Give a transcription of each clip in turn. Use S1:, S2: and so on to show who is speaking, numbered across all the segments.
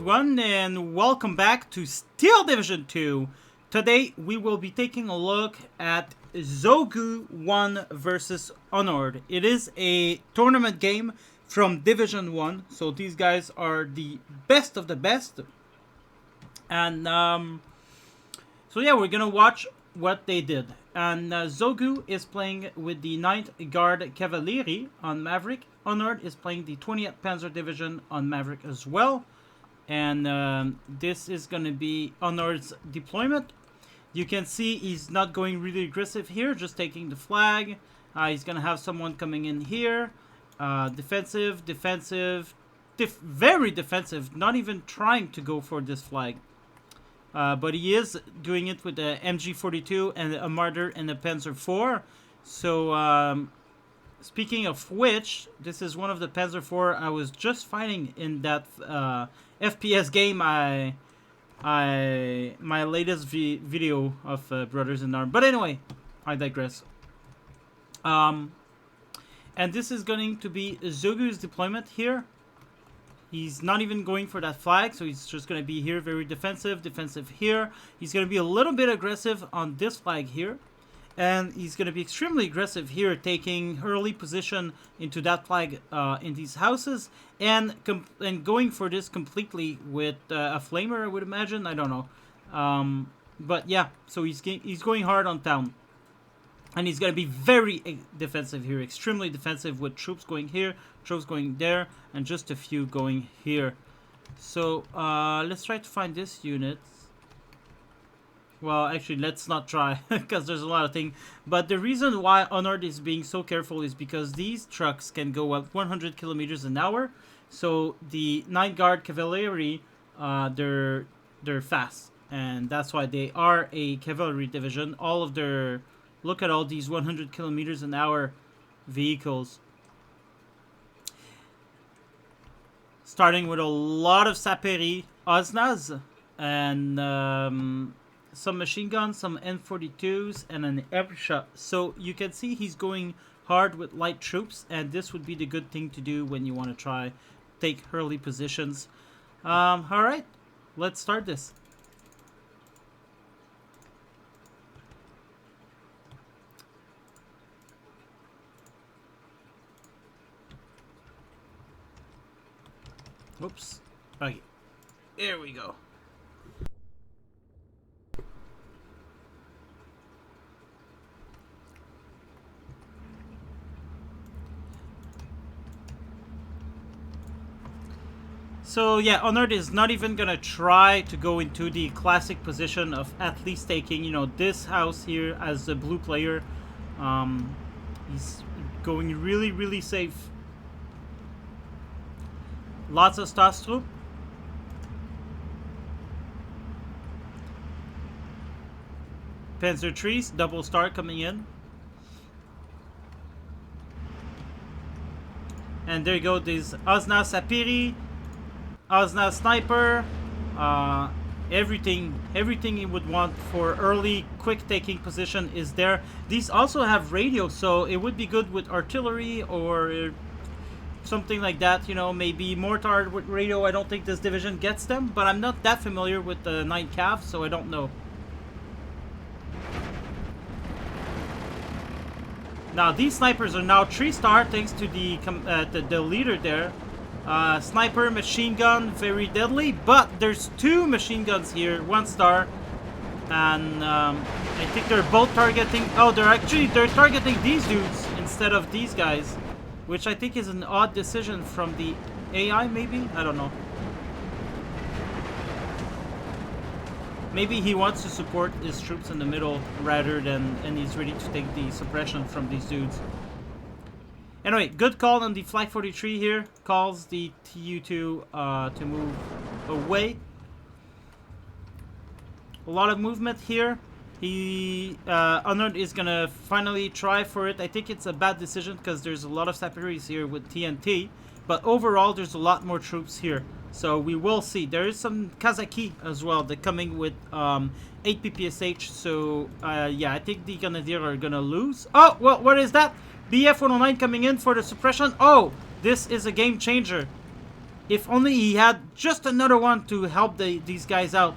S1: everyone, and welcome back to Steel Division 2. Today we will be taking a look at Zogu 1 versus Onord. It is a tournament game from Division 1, so these guys are the best of the best. And so yeah, we're gonna watch what they did. And Zogu is playing with the 9th Guard Cavalry on Maverick. Onord is playing the 20th Panzer Division on Maverick as well. And this is going to be Onord's deployment. You can see he's not going really aggressive here, just taking the flag. He's going to have someone coming in here. Defensive, very defensive, not even trying to go for this flag. But he is doing it with the MG42 and a Marder and a Panzer IV. So, speaking of which, this is one of the Panzer IV I was just fighting in that FPS game. My latest video of Brothers in Arms. But anyway, I digress. And this is going to be Zogu's deployment here. He's not even going for that flag, so he's just going to be here, very defensive here. He's going to be a little bit aggressive on this flag here. And he's going to be extremely aggressive here, taking early position into that flag in these houses. And going for this completely with a flamer, I would imagine. I don't know. But yeah, so he's going hard on town. And he's going to be very defensive here, extremely defensive, with troops going here, troops going there, and just a few going here. So let's try to find this unit. Well, actually, let's not try, because there's a lot of things. But the reason why Onord is being so careful is because these trucks can go at 100 kilometers an hour. So the 9th Guard Cavalry, they're fast. And that's why they are a cavalry division. All of their... Look at all these 100 kilometers an hour vehicles. Starting with a lot of saperi, Oznaz, and... some machine guns, some N42s, and an airshot. So you can see he's going hard with light troops, and this would be the good thing to do when you want to try take early positions. Alright, let's start this. Oops. Okay, there we go. So yeah, Onord is not even gonna try to go into the classic position of at least taking, you know, this house here as the blue player. He's going really safe. Lots of Stastrup. Panzer trees, double star coming in. And there you go, these Osna Sapiri. Osna Sniper, everything you would want for early, quick taking position is there. These also have radio, so it would be good with artillery or something like that. You know, maybe mortar with radio. I don't think this division gets them, but I'm not that familiar with the 9 Cav, so I don't know. Now these snipers are now 3-star thanks to the leader there. Sniper, machine gun, very deadly, but there's 2 machine guns here, 1-star, and I think they're both targeting... Oh, they're targeting these dudes instead of these guys, which I think is an odd decision from the AI, maybe? I don't know. Maybe he wants to support his troops in the middle rather than... and he's ready to take the suppression from these dudes. Anyway, good call on the Flag 43 here. Calls the TU2 to move away. A lot of movement here. Onord is gonna finally try for it. I think it's a bad decision because there's a lot of saperies here with TNT. But overall, there's a lot more troops here. So we will see. There is some Kazaki as well. They're coming with 8 PPSH. So yeah, I think the Canadians are gonna lose. Oh, well, what is that? BF-109 coming in for the suppression. Oh, this is a game changer. If only he had just another one to help these guys out.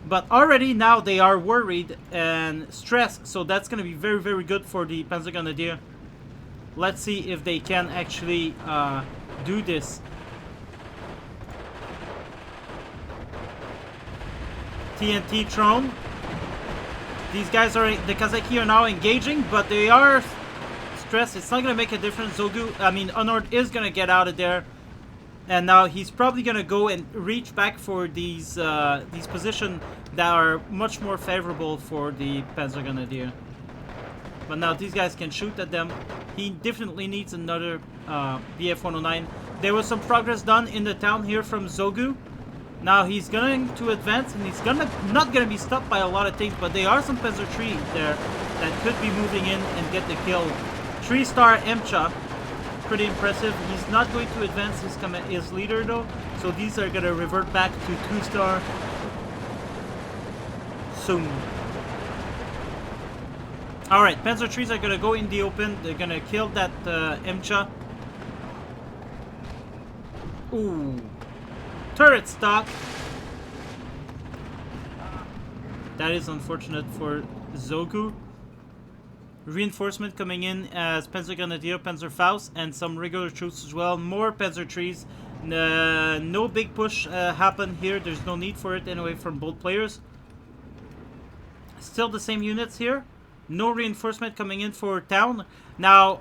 S1: But already now they are worried and stressed, so that's going to be very, very good for the Panzergrenadier. Let's see if they can actually do this. TNT thrown. These guys are, the Kazaki are now engaging, but they are stressed. It's not going to make a difference. Onord is going to get out of there. And now he's probably going to go and reach back for these positions that are much more favorable for the Panzergrenadier. But now these guys can shoot at them. He definitely needs another BF-109. There was some progress done in the town here from Zogu. Now he's going to advance, and he's not gonna be stopped by a lot of things, but there are some Panzer III there that could be moving in and get the kill. 3-star Emcha, pretty impressive. He's not going to advance his leader though, so these are gonna revert back to 2-star soon. Alright, Panzer IIIs are gonna go in the open. They're gonna kill that Emcha. Ooh. Turret stock. That is unfortunate for Zogu. Reinforcement coming in as Panzergrenadier, Panzerfaust, and some regular troops as well. More Panzer IIIs. No big push happened here. There's no need for it anyway from both players. Still the same units here. No reinforcement coming in for town. Now,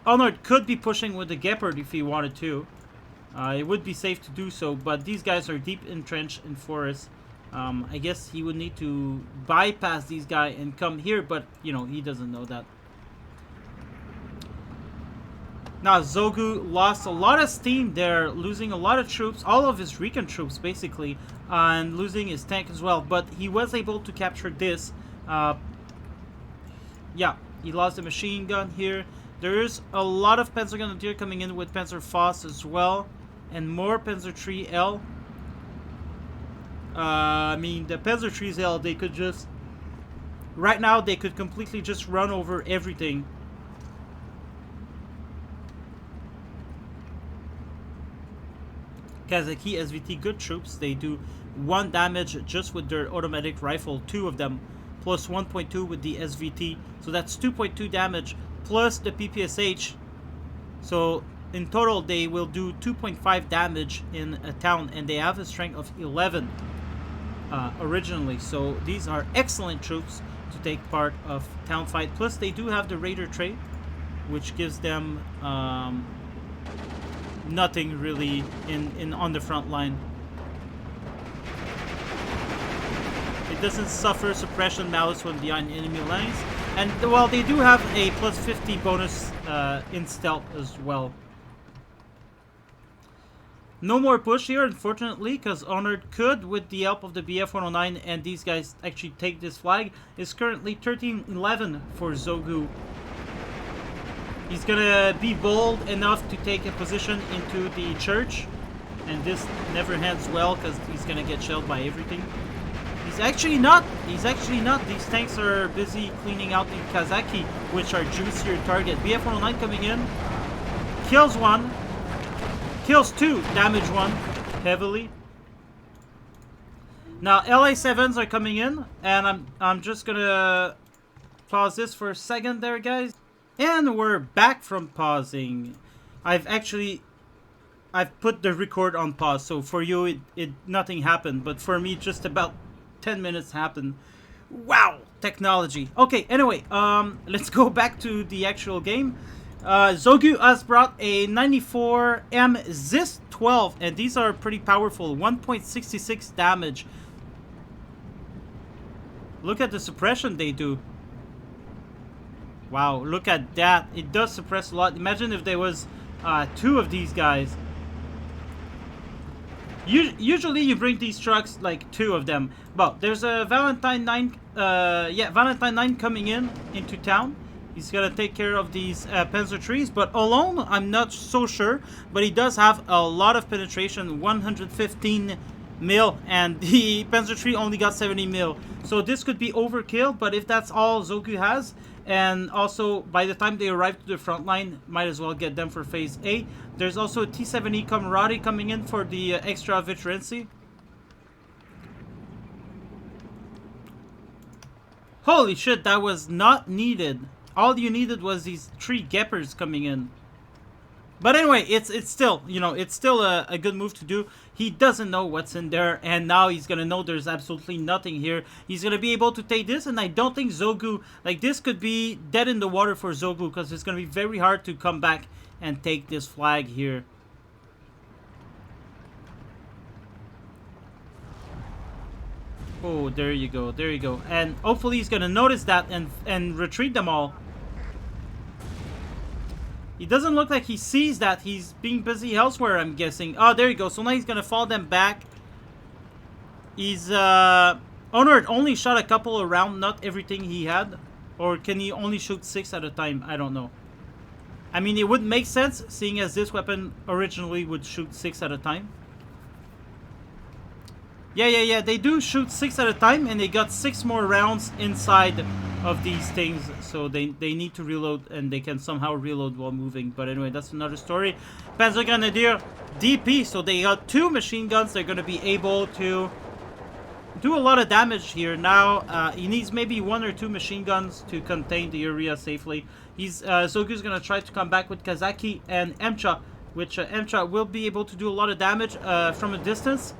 S1: Onord could be pushing with the Gepard if he wanted to. It would be safe to do so, but these guys are deep entrenched in forest. I guess he would need to bypass these guys and come here, but, you know, he doesn't know that. Now, Zogu lost a lot of steam there, losing a lot of troops, all of his recon troops, basically, and losing his tank as well, but he was able to capture this. Yeah, he lost the machine gun here. There is a lot of Panzergrenadier coming in with Panzerfaust as well. And more Panzer IIIL. The Panzer IIIL, they could just... Right now, they could completely just run over everything. Kazaki SVT, good troops. They do 1 damage just with their automatic rifle. 2 of them. Plus 1.2 with the SVT. So that's 2.2 damage. Plus the PPSH. So... in total, they will do 2.5 damage in a town, and they have a strength of 11 originally. So these are excellent troops to take part of town fight. Plus, they do have the Raider trait, which gives them nothing really on the front line. It doesn't suffer suppression malice when behind enemy lines, and well, they do have a plus 50 bonus in stealth as well. No more push here, unfortunately, because Onord could, with the help of the BF-109 and these guys, actually take this flag. It's currently 13-11 for Zogu. He's gonna be bold enough to take a position into the church, and this never ends well because he's gonna get shelled by everything. He's actually not. These tanks are busy cleaning out the Kazaki, which are juicier target. BF-109 coming in, kills 1. Kills 2, damage 1 heavily. Now LA7s are coming in, and I'm just gonna pause this for a second there, guys. And we're back from pausing. I've put the record on pause, so for you it nothing happened, but for me just about 10 minutes happened. Wow, technology. Okay, anyway, let's go back to the actual game. Zogu has brought a 94M Zis 12, and these are pretty powerful. 1.66 damage. Look at the suppression they do. Wow, look at that. It does suppress a lot. Imagine if there was 2 of these guys. Usually you bring these trucks, like 2 of them. But there's a Valentine 9, Valentine 9 coming into town. He's gonna take care of these Panzer IIIs, but alone, I'm not so sure. But he does have a lot of penetration, 115 mil, and the Panzer III only got 70 mil. So this could be overkill, but if that's all Zogu has, And also, by the time they arrive to the front line, might as well get them for phase A. There's also a T-70 Camaraderie coming in for the extra veterancy. Holy shit, that was not needed. All you needed was these 3 Geppers coming in. But anyway, it's still, you know, it's still a good move to do. He doesn't know what's in there, and now he's gonna know there's absolutely nothing here. He's gonna be able to take this, and I don't think Zogu, like, this could be dead in the water for Zogu, because it's gonna be very hard to come back and take this flag here. Oh, there you go, there you go. And hopefully he's gonna notice that and retreat them all. He doesn't look like he sees that. He's being busy elsewhere, I'm guessing. Oh, there you go. So now he's gonna fall them back. He's, Onord only shot a couple around, not everything he had. Or can he only shoot 6 at a time? I don't know. I mean, it would make sense, seeing as this weapon originally would shoot 6 at a time. Yeah, they do shoot 6 at a time, and they got 6 more rounds inside of these things, so they need to reload, and they can somehow reload while moving. But anyway, that's another story. Panzer Grenadier DP, so they got 2 machine guns. They're going to be able to do a lot of damage here. Now, he needs maybe 1 or 2 machine guns to contain the area safely. Zogu's going to try to come back with Kazaki and Emcha, which Emcha will be able to do a lot of damage from a distance.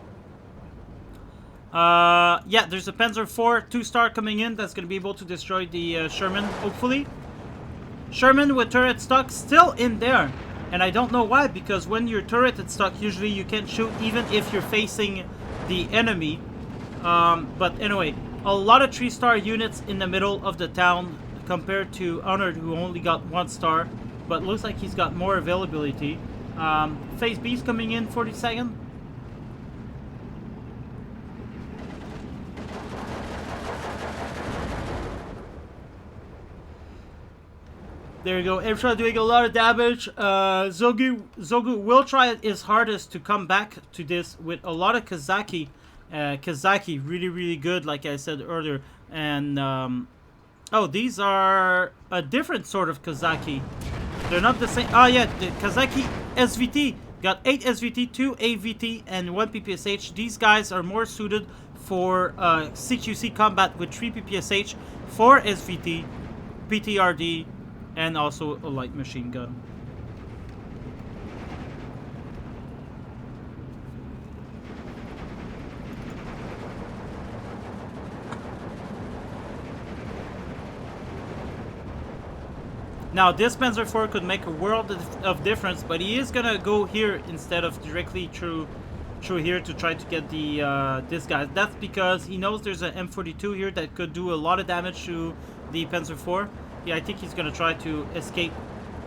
S1: Yeah, there's a Panzer IV 2-star coming in that's going to be able to destroy the Sherman, hopefully. Sherman with turret stock still in there. And I don't know why, because when you're turreted stock, usually you can't shoot even if you're facing the enemy. But anyway, a lot of 3-star units in the middle of the town compared to Onord, who only got 1 star. But looks like he's got more availability. Phase B's coming in 42nd. There you go. Emcha doing a lot of damage. Zogu will try his hardest to come back to this with a lot of Kazaki. Kazaki, really good, like I said earlier. And, oh, these are a different sort of Kazaki. They're not the same. Oh, yeah, the Kazaki SVT. Got 8 SVT, 2 AVT, and 1 PPSH. These guys are more suited for CQC combat with 3 PPSH, 4 SVT, PTRD, and also a light machine gun. Now, this Panzer IV could make a world of difference, but he is gonna go here instead of directly through here to try to get the this guy. That's because he knows there's an M42 here that could do a lot of damage to the Panzer IV. Yeah, I think he's going to try to escape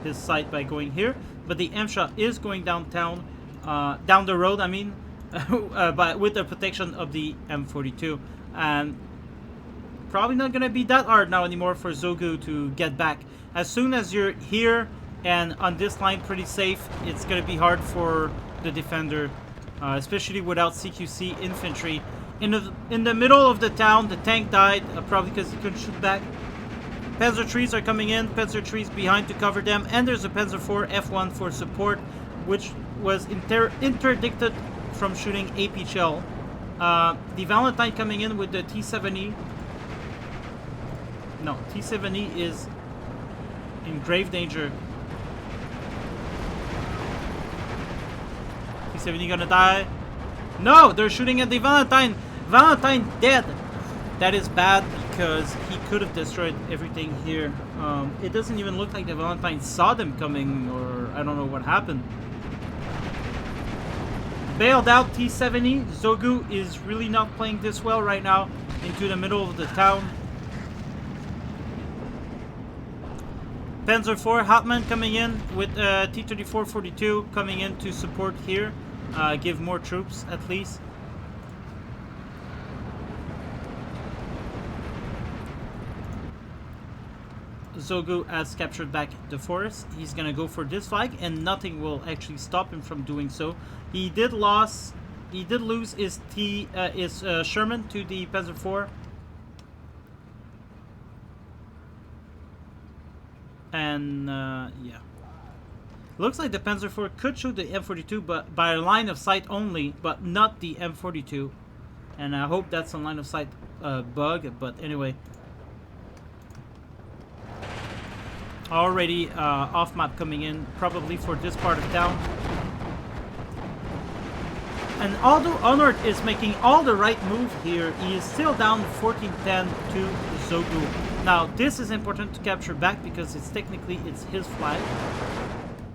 S1: his sight by going here. But the Emcha is going downtown, down the road, I mean, but with the protection of the M42. And probably not going to be that hard now anymore for Zogu to get back. As soon as you're here and on this line pretty safe, it's going to be hard for the defender, especially without CQC infantry. In the middle of the town, the tank died, probably because he couldn't shoot back. Panzer IIIs are coming in, Panzer IIIs behind to cover them, and there's a Panzer IV F1 for support, which was interdicted from shooting AP shell. The Valentine coming in with the T-70. No, T-70 is in grave danger. T-70 gonna die. No, they're shooting at the Valentine. Valentine dead. That is bad because he could have destroyed everything here. It doesn't even look like the Valentine saw them coming, or I don't know what happened. Bailed out T-70. Zogu is really not playing this well right now into the middle of the town. Panzer IV Hauptmann coming in with T-34-42 coming in to support here. Give more troops at least. Zogu has captured back the forest. He's gonna go for this flag, and nothing will actually stop him from doing so. He did lose his Sherman to the Panzer IV. And yeah. Looks like the Panzer IV could shoot the M42, but by a line of sight only, but not the M42. And I hope that's a line of sight bug, but anyway. Already off map coming in, probably for this part of town. And although Onord is making all the right move here, he is still down 14-10 to Zogu. Now, this is important to capture back because it's his flag.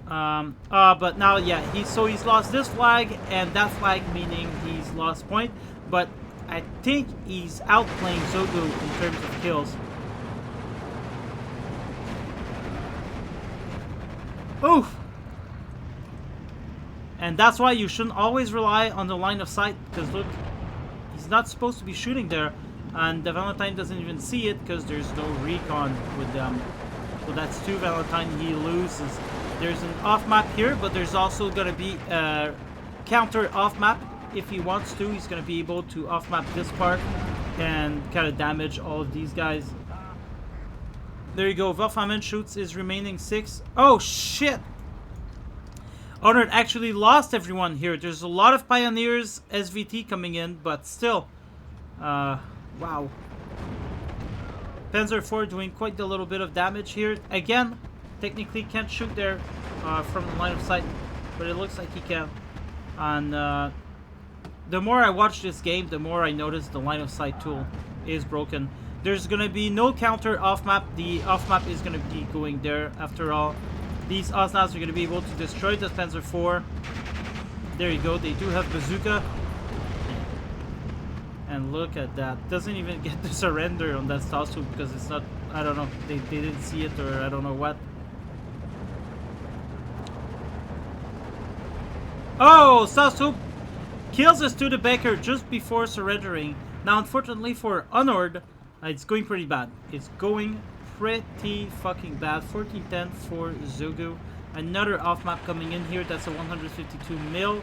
S1: But now, yeah, he's lost this flag and that flag, meaning he's lost point. But I think he's outplaying Zogu in terms of kills. Oof! And that's why you shouldn't always rely on the line of sight, because look, he's not supposed to be shooting there, and the Valentine doesn't even see it because there's no recon with them. So that's 2 Valentine he loses. There's an off map here, but there's also going to be a counter off map. If he wants to, he's going to be able to off map this part and kind of damage all of these guys. There you go. Wolfhamen shoots his remaining 6. Oh shit! Onord actually lost everyone here. There's a lot of Pioneers SVT coming in, but still. Wow. Panzer IV doing quite a little bit of damage here. Again, technically can't shoot there from the line of sight, but it looks like he can. And the more I watch this game, the more I notice the line of sight tool is broken. There's going to be no counter off map. The off map is going to be going there after all. These Osnavs are going to be able to destroy the Panzer IV. There you go. They do have bazooka. And look at that. Doesn't even get the surrender on that Stasu because it's not... I don't know. They didn't see it or I don't know what. Oh! Stasu kills a Studebaker just before surrendering. Now, unfortunately for Onord, it's going pretty bad. It's going pretty fucking bad. 14-10 for Zogu. Another off map coming in here. That's a 152 mil.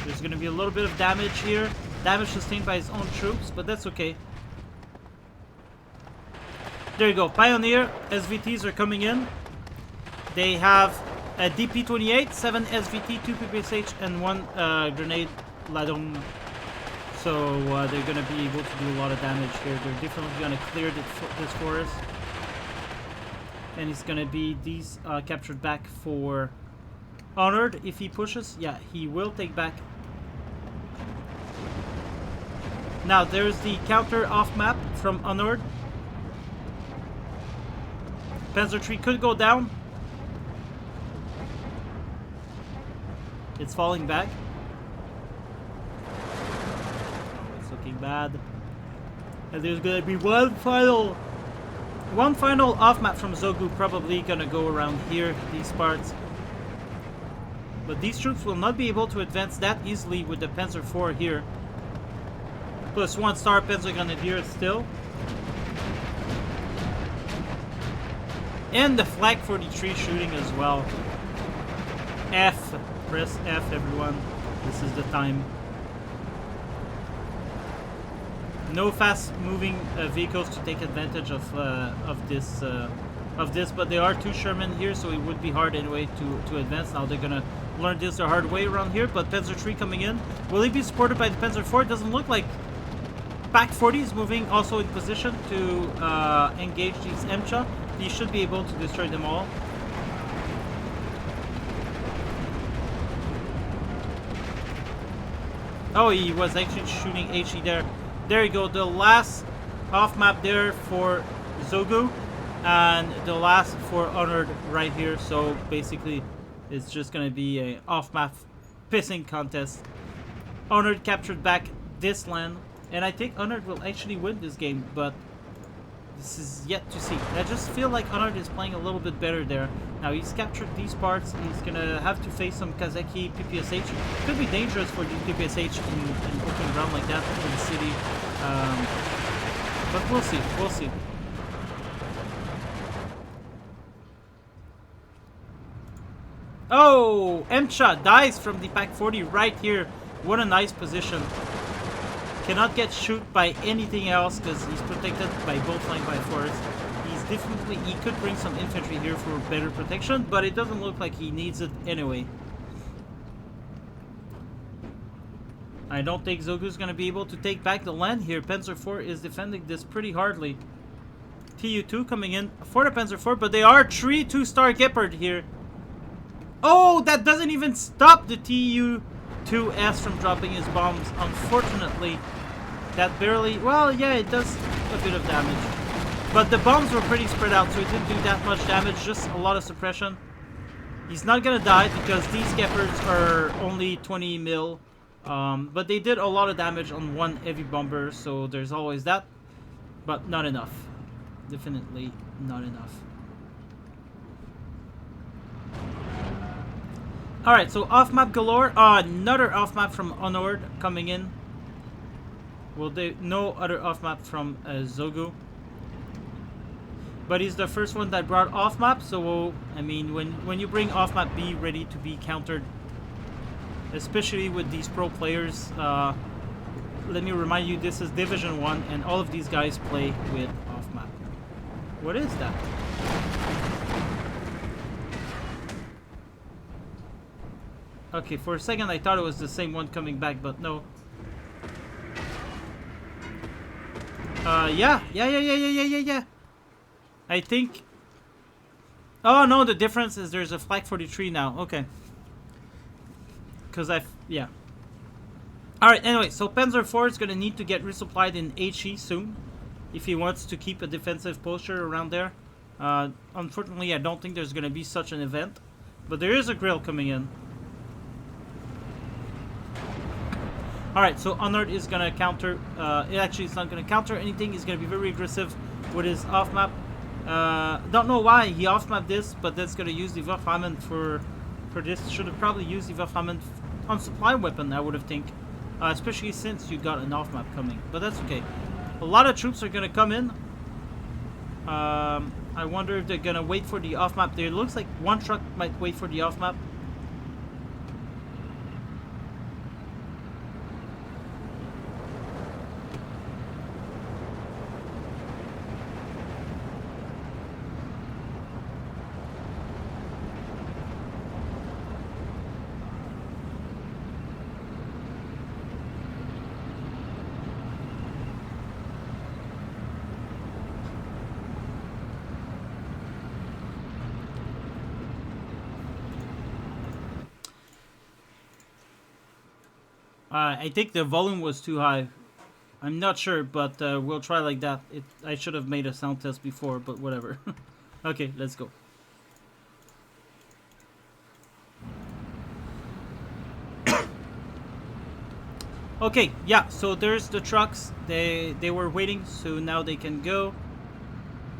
S1: There's going to be a little bit of damage here. Damage sustained by his own troops, but that's okay. There you go. Pioneer SVTs are coming in. They have a DP-28, 7 SVT, 2 PPSH, and 1 grenade ladon. So they're going to be able to do a lot of damage here. They're definitely going to clear this forest. And it's going to be these captured back for Onord. If he pushes, yeah, he will take back. Now there's the counter off map from Onord. Panzer III could go down. It's falling back. Looking bad. And there's gonna be one final off map from Zogu, probably gonna go around here, these parts. But these troops will not be able to advance that easily with the Panzer IV here. Plus 1 star Panzer Grenadier still. And the Flak 43 shooting as well. F. Press F, everyone. This is the time. No fast-moving vehicles to take advantage of this, but there are 2 Sherman here, so it would be hard anyway to advance. Now they're gonna learn this the hard way around here. But Panzer III coming in. Will he be supported by the Panzer IV? Doesn't look like. Pack 40 is moving also in position to engage these MCHA. He should be able to destroy them all. Oh, he was actually shooting HE there. There you go, the last off map there for Zogu, and the last for Onord right here. So basically, it's just gonna be a off map pissing contest. Onord captured back this land, and I think Onord will actually win this game, but this is yet to see. I just feel like Onord is playing a little bit better there. Now he's captured these parts. He's gonna have to face some Kazaki PPSH. Could be dangerous for these PPSH in open ground like that in the city. But we'll see. We'll see. Oh, MCHA dies from the Pack 40 right here. What a nice position. Cannot get shoot by anything else because he's protected by both flank by forest. He's definitely he could bring some infantry here for better protection, but it doesn't look like he needs it anyway. I don't think Zogu's gonna be able to take back the land here. Panzer IV is defending this pretty hardly. TU2 coming in for the Panzer IV, but they are 3 2-star Gepard here. Oh, that doesn't even stop the TU2S from dropping his bombs, unfortunately. That barely, well, yeah, it does a bit of damage. But the bombs were pretty spread out, so it didn't do that much damage, just a lot of suppression. He's not gonna die because these Gepards are only 20 mil. But they did a lot of damage on one heavy bomber, so there's always that. But not enough. Definitely not enough. Alright, so off-map galore. Another off-map from Onord coming in. Well, no other off-map from Zogu. But he's the first one that brought off-map, so, I mean, when you bring off-map, be ready to be countered. Especially with these pro players. Let me remind you, this is Division 1, and all of these guys play with off-map. What is that? Okay, for a second I thought it was the same one coming back, but no. Yeah. I think... Oh no, the difference is there's a Flak 43 now. Okay. Because yeah. Alright, anyway, so Panzer IV is going to need to get resupplied in HE soon. If he wants to keep a defensive posture around there. Unfortunately, I don't think there's going to be such an event. But there is a grill coming in. Alright, so Onord is going to counter. Actually, it's not going to counter anything. He's going to be very aggressive with his off-map. Don't know why he off-mapped this, but that's going to use the Waffhammer for this. Should have probably used the Waffhammer on supply weapon, I would have think. Especially since you got an off-map coming. But that's okay. A lot of troops are going to come in. I wonder if they're going to wait for the off-map. There looks like one truck might wait for the off-map. I think the volume was too high. I'm not sure, but we'll try like that. I should have made a sound test before, but whatever. Okay, let's go. Okay, yeah, so there's the trucks. They were waiting, so now they can go.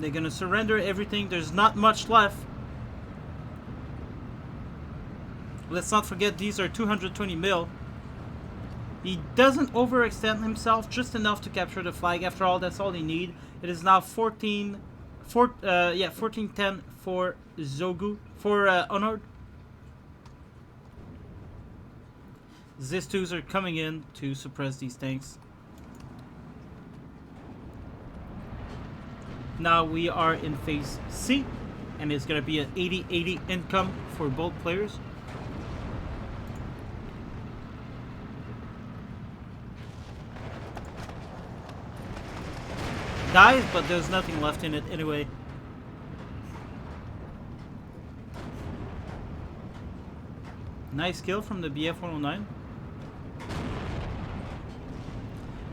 S1: They're gonna surrender everything. There's not much left. Let's not forget these are 220 mil. He doesn't overextend himself, just enough to capture the flag. After all, that's all they need. It is now 14-10 for Zogu, for Onord. Zis-2s are coming in to suppress these tanks. Now we are in phase C, and it's going to be an 80-80 income for both players. Dies, but there's nothing left in it anyway. Nice kill from the BF-109.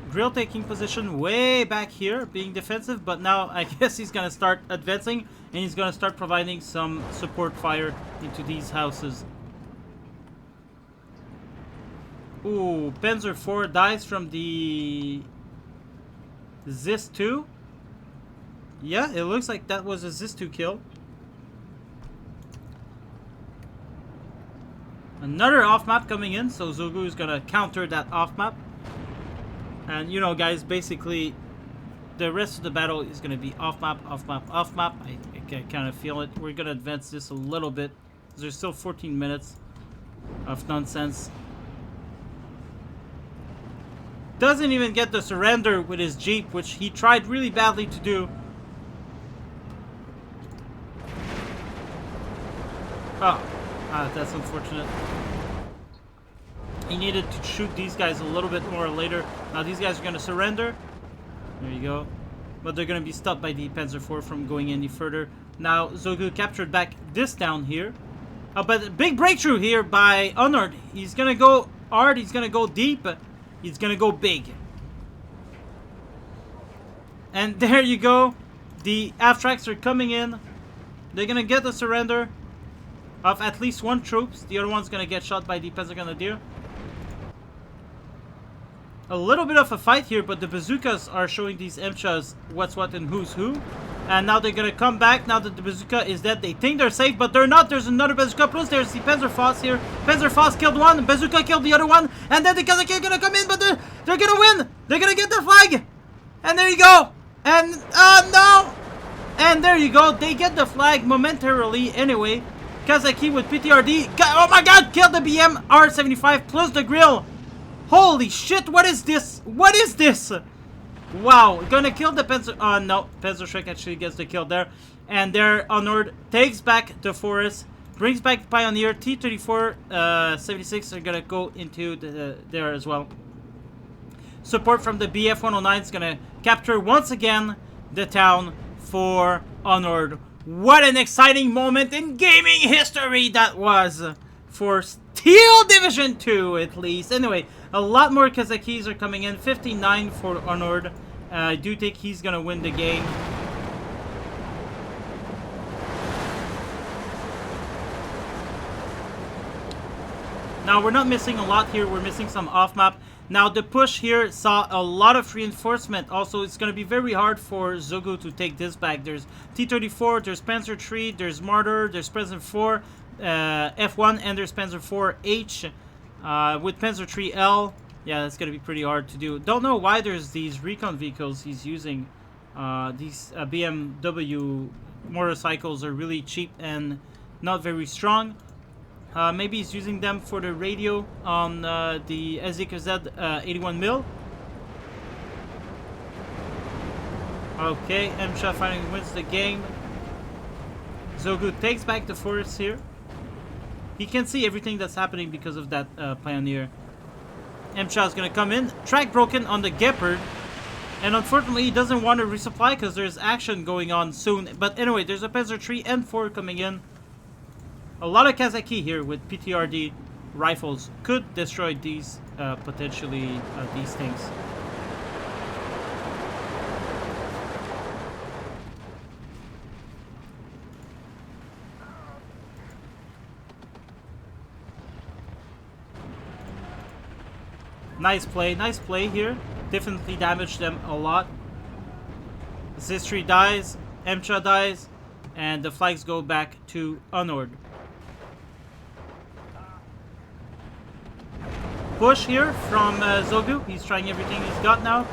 S1: Grill taking position way back here, being defensive, but now I guess he's gonna start advancing, and he's gonna start providing some support fire into these houses. Ooh, Panzer IV dies from the Zis-2. Yeah, it looks like that was a Zis-2 kill. Another off-map coming in, so Zogu is gonna counter that off-map. And you know, guys, basically the rest of the battle is gonna be off-map, off-map, off-map. I kind of feel it. We're gonna advance this a little bit. There's still 14 minutes of nonsense. Doesn't even get the surrender with his Jeep, which he tried really badly to do. Oh, that's unfortunate. He needed to shoot these guys a little bit more later. Now these guys are going to surrender. There you go. But they're going to be stopped by the Panzer IV from going any further. Now Zogu captured back this town here. But a big breakthrough here by Onord. He's going to go hard. He's going to go deep. He's going to go big. And there you go. The AFTRACs are coming in. They're going to get the surrender of at least one troops. The other one's going to get shot by the Panzer Grenadier. A little bit of a fight here, but the bazookas are showing these MCHAs what's what and who's who. And now they're going to come back. Now that the bazooka is dead, they think they're safe, but they're not. There's another bazooka. Plus, there's the Panzerfaust here. Panzerfaust killed one. Bazooka killed the other one. And then the Kazakh are going to come in, but they're going to win. They're going to get the flag. And there you go. And, no. And there you go. They get the flag momentarily anyway. Kazaki with PTRD. Oh my god. Killed the BM R75 plus the grill. Holy shit, what is this? What is this? Wow, gonna kill the Panzer... no, Panzerschreck actually gets the kill there. And there, Onord takes back the forest, brings back the Pioneer. T-34, 76 are gonna go into there as well. Support from the BF-109 is gonna capture once again the town for Onord. What an exciting moment in gaming history that was for Steel Division 2, at least. Anyway, a lot more Kazakhs are coming in. 59 for Onord. I do think he's going to win the game. Now, we're not missing a lot here. We're missing some off-map. Now, the push here saw a lot of reinforcement. Also, it's going to be very hard for Zogu to take this back. There's T-34, there's Panzer III, there's Martyr, there's Panzer IV, F1, and there's Panzer IV-H. With Panzer III-L, yeah, that's going to be pretty hard to do. Don't know why there's these recon vehicles he's using. These BMW motorcycles are really cheap and not very strong. Maybe he's using them for the radio on the SZKZ 81 mil. Okay, MSHA finally wins the game. Zogu takes back the forest here. He can see everything that's happening because of that Pioneer. MSHA is going to come in. Track broken on the Gepard. And unfortunately, he doesn't want to resupply because there's action going on soon. But anyway, there's a Panzer III and 4 coming in. A lot of Kazaki here with PTRD rifles could destroy these, potentially, these things. Nice play here. Definitely damaged them a lot. Zistri dies, MCHA dies, and the flags go back to Onord. Push here from Zogu. He's trying everything he's got now.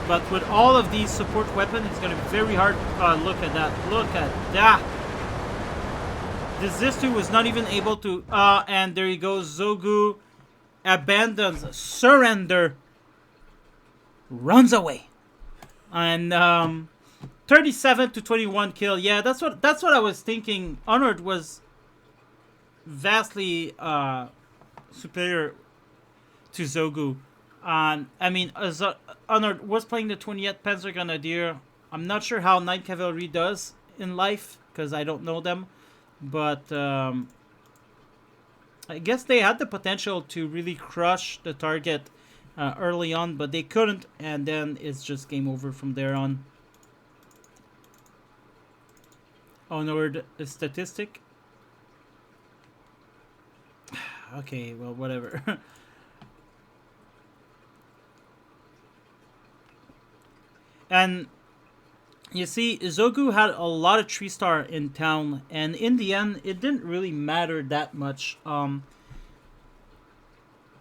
S1: But with all of these support weapons, it's going to be very hard. Look at that. Look at that. The Zistu was not even able to... and there you go. Zogu abandons, surrender, runs away. And 37 to 21 kill. Yeah, that's what I was thinking. Onord was vastly superior to Zogu. I mean, Onord was playing the 20th Panzer Grenadier. I'm not sure how 9th Cavalry does in life, because I don't know them. But I guess they had the potential to really crush the target early on, but they couldn't, and then it's just game over from there on. Onord statistic. Okay, well, whatever. And you see, Zogu had a lot of 3-star in town, and in the end, it didn't really matter that much. Onord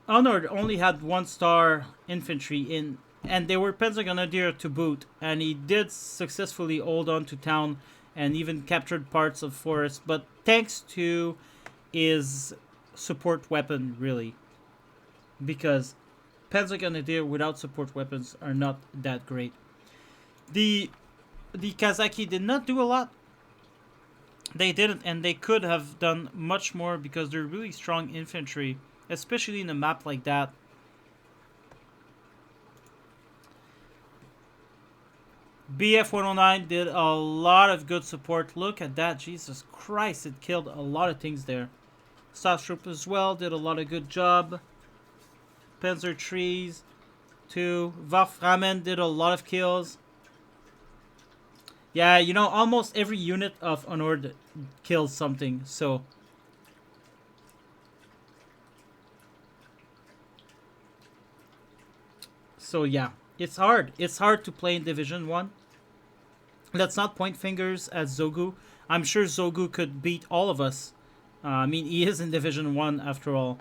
S1: only had 1-star infantry in, and they were Panzer Grenadier to boot, and he did successfully hold on to town and even captured parts of forest, but thanks to his support weapon, really, because Panzer Grenadier without support weapons are not that great. The Kazaki did not do a lot. They didn't, and they could have done much more because they're really strong infantry, especially in a map like that. BF 109 did a lot of good support. Look at that, Jesus Christ, it killed a lot of things there. Starstrup as well did a lot of good job. Panzer trees too. Waframen did a lot of kills. Yeah, you know, almost every unit of Onord kills something, so. So yeah, it's hard. It's hard to play in Division 1. Let's not point fingers at Zogu. I'm sure Zogu could beat all of us. I mean, he is in Division 1 after all.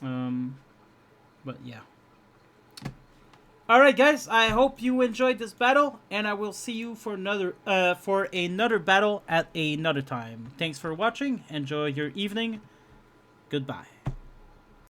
S1: But yeah. Alright guys, I hope you enjoyed this battle, and I will see you for another battle at another time. Thanks for watching, enjoy your evening, goodbye.